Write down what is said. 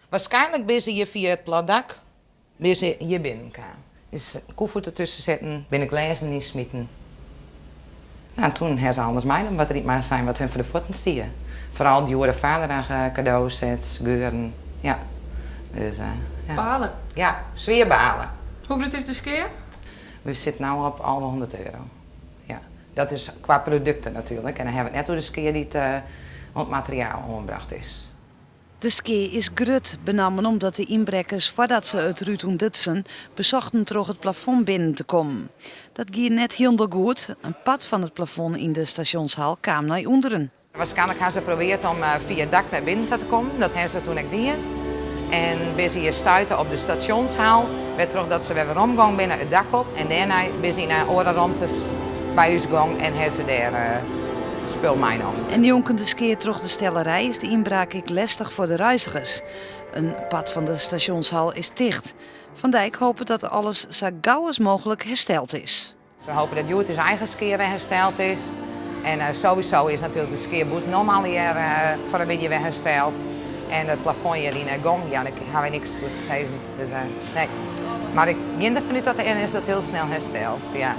Waarschijnlijk ben ze hier via het platdak, ben ze hier binnenkwam. Dus koevoet ertussen zetten, ben ik lezen niet smieten. Nou, toen hebben ze alles mij wat er niet maar zijn wat hun voor de voeten stieren. Vooral die oude vaderdag cadeaus, sets, geuren. Ja. Dus, ja. Balen? Ja, zwaar balen. Hoe groot is de skeer? We zitten nu op alle €100. Ja. Dat is qua producten natuurlijk. En dan hebben we het net hoe de skeer die het materiaal omgebracht is. De skee is grut, benammen omdat de inbrekkers, voordat ze het Ruud Dutsen, bezochten door het plafond binnen te komen. Dat ging net heel goed. Een pad van het plafond in de stationshal kwam naar onderen. Waarschijnlijk hebben ze geprobeerd om via het dak naar binnen te komen. Dat hebben ze toen ook gedaan. En bij ze hier stuiten op de stationshal, werd terug dat ze weer omgang binnen het dak op. En daarna ben ze naar andere ruimtes bij ons gegaan en hebben ze daar spul meegenomen. En jonken de skeer terug de stellerij is de inbraak ik lastig voor de reizigers. Een pad van de stationshal is dicht. Van Dijk hopen dat alles zo gauw als mogelijk hersteld is. We hopen dat Joert zijn eigen skeer hersteld is. En sowieso is natuurlijk de skeerboet normaal hier voor een beetje weer hersteld. En het plafond hier in gang, ja, daar gaan we niks goed te zeggen. Dus, nee. Maar ik ging ervan uit dat er is dat heel snel hersteld. Ja.